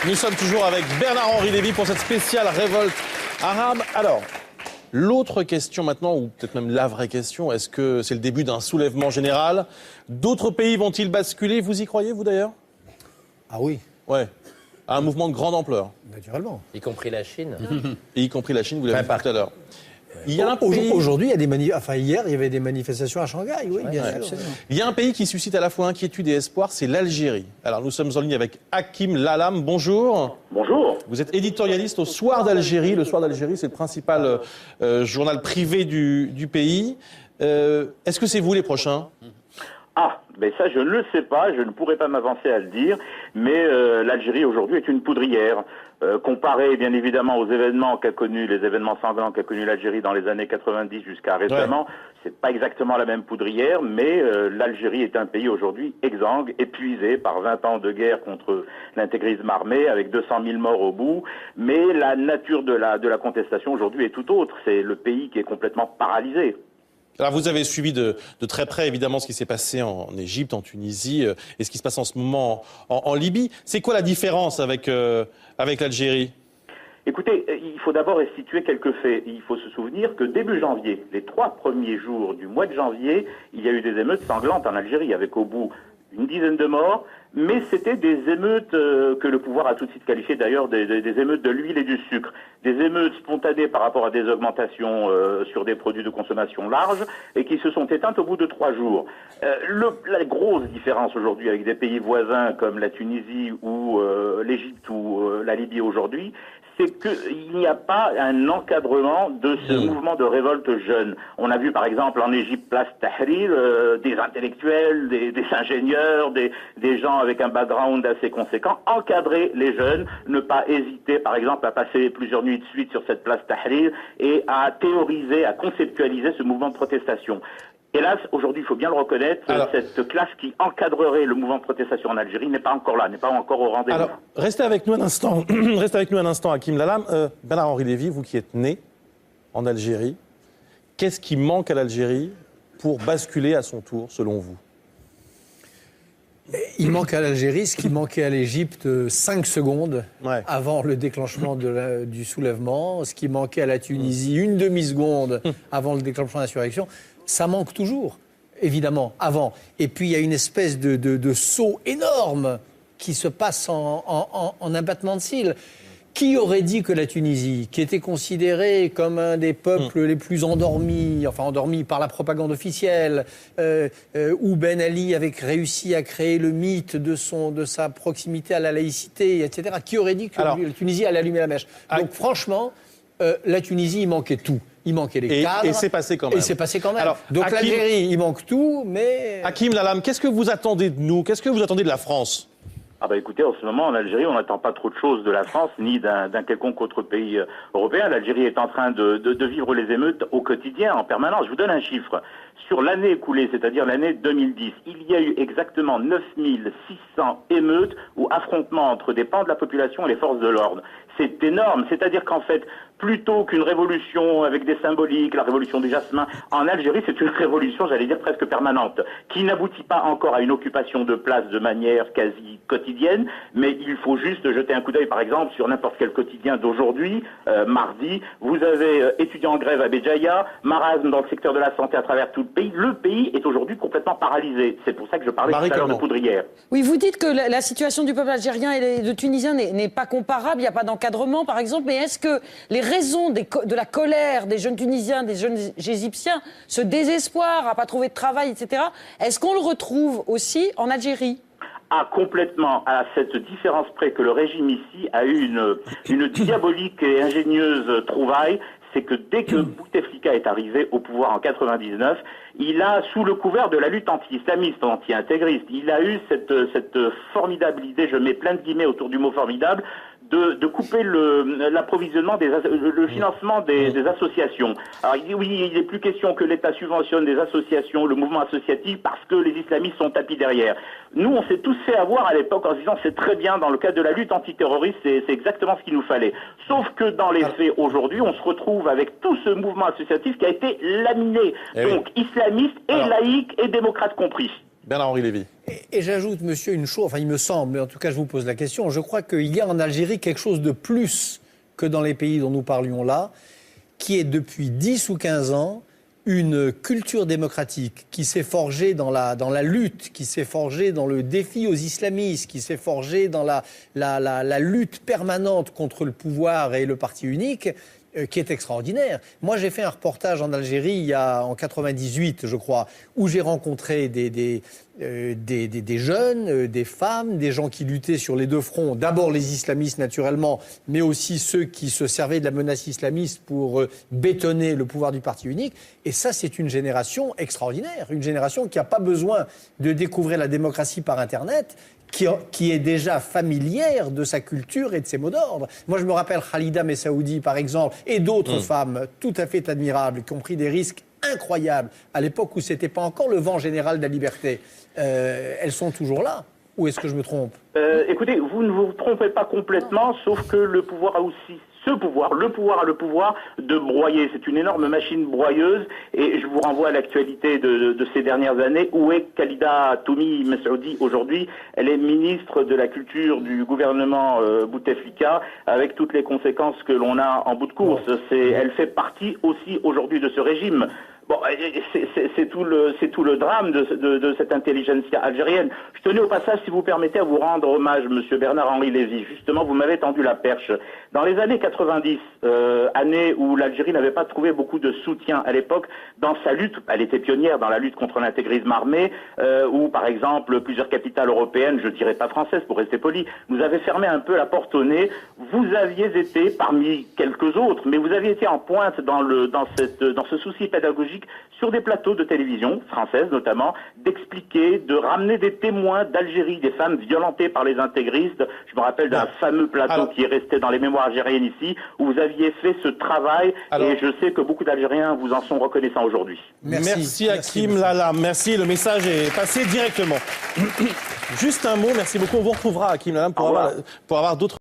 Nous sommes toujours avec Bernard-Henri Lévy pour cette spéciale révolte arabe. Alors, l'autre question maintenant, ou peut-être même la vraie question, est-ce que c'est le début d'un soulèvement général? D'autres pays vont-ils basculer? Vous y croyez, vous d'ailleurs? Ah oui. Ouais. À un mouvement de grande ampleur. Naturellement. Y compris la Chine. Et y compris la Chine, vous l'avez dit tout à l'heure. Il y a un pays... Aujourd'hui, il y a des hier, il y avait des manifestations à Shanghai, oui, bien sûr. Il y a un pays qui suscite à la fois inquiétude et espoir, c'est l'Algérie. Alors nous sommes en ligne avec Hakim Lalam. Bonjour. Bonjour. Vous êtes éditorialiste au Soir d'Algérie. Le Soir d'Algérie, c'est le principal journal privé du pays. Est-ce que c'est vous les prochains? Ah, ben ça je ne le sais pas, je ne pourrais pas m'avancer à le dire, mais l'Algérie aujourd'hui est une poudrière. Comparé bien évidemment aux événements qu'a connus, les événements sanglants qu'a connus l'Algérie dans les années 90 jusqu'à récemment, c'est pas exactement la même poudrière, mais l'Algérie est un pays aujourd'hui exsangue, épuisé par 20 ans de guerre contre l'intégrisme armé, avec 200 000 morts au bout, mais la nature de la contestation aujourd'hui est tout autre, c'est le pays qui est complètement paralysé. Alors vous avez suivi de très près évidemment ce qui s'est passé en Égypte, en Tunisie et ce qui se passe en ce moment en Libye. C'est quoi la différence avec l'Algérie? Écoutez, il faut d'abord restituer quelques faits. Il faut se souvenir que début janvier, les 3 premiers jours du mois de janvier, il y a eu des émeutes sanglantes en Algérie avec au bout une dizaine de morts, mais c'était des émeutes que le pouvoir a tout de suite qualifiées d'ailleurs des émeutes de l'huile et du sucre, des émeutes spontanées par rapport à des augmentations sur des produits de consommation large et qui se sont éteintes au bout de 3 jours. La grosse différence aujourd'hui avec des pays voisins comme la Tunisie ou l'Égypte ou la Libye aujourd'hui, c'est qu'il n'y a pas un encadrement de ce mouvement de révolte jeune. On a vu par exemple en Égypte, place Tahrir, des intellectuels, des ingénieurs, des gens avec un background assez conséquent, encadrer les jeunes, ne pas hésiter par exemple à passer plusieurs nuits de suite sur cette place Tahrir et à théoriser, à conceptualiser ce mouvement de protestation. Hélas, aujourd'hui, il faut bien le reconnaître, cette classe qui encadrerait le mouvement de protestation en Algérie n'est pas encore là, n'est pas encore au rendez-vous. Alors, restez avec nous un instant, Hakim Lalam. Bernard-Henri Lévy, vous qui êtes né en Algérie, qu'est-ce qui manque à l'Algérie pour basculer à son tour, selon vous? Il manque à l'Algérie ce qui manquait à l'Égypte 5 secondes avant le déclenchement du soulèvement, ce qui manquait à la Tunisie une demi-seconde avant le déclenchement de l'insurrection. Ça manque toujours, évidemment, avant. Et puis, il y a une espèce de saut énorme qui se passe en un battement de cils. Qui aurait dit que la Tunisie, qui était considérée comme un des peuples les plus endormis, enfin endormis par la propagande officielle, où Ben Ali avait réussi à créer le mythe de sa proximité à la laïcité, etc. Qui aurait dit que la Tunisie allait allumer la mèche? Donc franchement, la Tunisie, il manquait tout. Il manquait les cadres. Et c'est passé quand même. Et c'est passé quand même. Alors, donc l'Algérie, il manque tout, mais... Hakim Lalam, qu'est-ce que vous attendez de nous? Qu'est-ce que vous attendez de la France? Ah bah écoutez, en ce moment en Algérie, on n'attend pas trop de choses de la France ni d'un quelconque autre pays européen. L'Algérie est en train de vivre les émeutes au quotidien, en permanence. Je vous donne un chiffre. Sur l'année écoulée, c'est-à-dire l'année 2010, il y a eu exactement 9600 émeutes ou affrontements entre des pans de la population et les forces de l'ordre. C'est énorme. C'est-à-dire qu'en fait, plutôt qu'une révolution avec des symboliques, la révolution du jasmin, en Algérie, c'est une révolution, j'allais dire, presque permanente, qui n'aboutit pas encore à une occupation de place de manière quasi quotidienne, mais il faut juste jeter un coup d'œil, par exemple, sur n'importe quel quotidien d'aujourd'hui, mardi, vous avez étudiants en grève à Béjaïa, marasme dans le secteur de la santé à travers tout le pays. Le pays est aujourd'hui complètement paralysé. C'est pour ça que je parlais tout à l'heure de poudrière. Oui, vous dites que la situation du peuple algérien et de Tunisien n'est pas comparable, il n'y a pas d'encadrement, par exemple, mais est-ce que les raisons de la colère des jeunes Tunisiens, des jeunes Égyptiens, ce désespoir à ne pas trouver de travail, etc., est-ce qu'on le retrouve aussi en Algérie ? Ah, complètement, à cette différence près que le régime ici a eu une diabolique et ingénieuse trouvaille, c'est que dès que Bouteflika est arrivé au pouvoir en 99, il a, sous le couvert de la lutte anti-islamiste, anti-intégriste, il a eu cette formidable idée, je mets plein de guillemets autour du mot formidable, de couper l'approvisionnement, le financement des associations. Alors il dit oui, il n'est plus question que l'État subventionne des associations, le mouvement associatif, parce que les islamistes sont tapis derrière. Nous, on s'est tous fait avoir à l'époque en se disant c'est très bien, dans le cadre de la lutte antiterroriste, c'est exactement ce qu'il nous fallait. Sauf que dans les faits, aujourd'hui, on se retrouve avec tout ce mouvement associatif qui a été laminé. Donc islamiste et laïque et démocrate compris. Bernard-Henri Lévy. Et j'ajoute, monsieur, une chose, enfin il me semble, mais en tout cas je vous pose la question, je crois qu'il y a en Algérie quelque chose de plus que dans les pays dont nous parlions là, qui est depuis 10 ou 15 ans une culture démocratique qui s'est forgée dans la lutte, qui s'est forgée dans le défi aux islamistes, qui s'est forgée dans la lutte permanente contre le pouvoir et le parti unique, qui est extraordinaire. Moi, j'ai fait un reportage en Algérie en 98, je crois, où j'ai rencontré des jeunes, des femmes, des gens qui luttaient sur les deux fronts. D'abord les islamistes, naturellement, mais aussi ceux qui se servaient de la menace islamiste pour bétonner le pouvoir du parti unique. Et ça, c'est une génération extraordinaire, une génération qui n'a pas besoin de découvrir la démocratie par Internet, qui est déjà familière de sa culture et de ses mots d'ordre. Moi, je me rappelle Khalida Messaoudi, par exemple, et d'autres femmes tout à fait admirables, qui ont pris des risques incroyables à l'époque où ce n'était pas encore le vent général de la liberté. Elles sont toujours là. Ou est-ce que je me trompe ? Écoutez, vous ne vous trompez pas complètement, sauf que le pouvoir a aussi le pouvoir a le pouvoir de broyer. C'est une énorme machine broyeuse et je vous renvoie à l'actualité de ces dernières années. Où est Khalida Toumi Messaoudi aujourd'hui? Elle est ministre de la Culture du gouvernement Bouteflika, avec toutes les conséquences que l'on a en bout de course. Elle fait partie aussi aujourd'hui de ce régime. Bon, c'est tout le drame de cette intelligentsia algérienne. Je tenais au passage, si vous permettez, à vous rendre hommage, monsieur Bernard-Henri Lévy. Justement, vous m'avez tendu la perche. Dans les années 90, année où l'Algérie n'avait pas trouvé beaucoup de soutien à l'époque, dans sa lutte, elle était pionnière dans la lutte contre l'intégrisme armé, où, par exemple, plusieurs capitales européennes, je dirais pas françaises pour rester poli, nous avaient fermé un peu la porte au nez. Vous aviez été, parmi quelques autres, mais vous aviez été en pointe dans ce souci pédagogique sur des plateaux de télévision, françaises notamment, d'expliquer, de ramener des témoins d'Algérie, des femmes violentées par les intégristes. Je me rappelle d'un fameux plateau qui est resté dans les mémoires algériennes ici, où vous aviez fait ce travail, et je sais que beaucoup d'Algériens vous en sont reconnaissants aujourd'hui. Merci Hakim Lala, merci, le message est passé directement. Juste un mot, merci beaucoup, on vous retrouvera Hakim Lala pour avoir d'autres...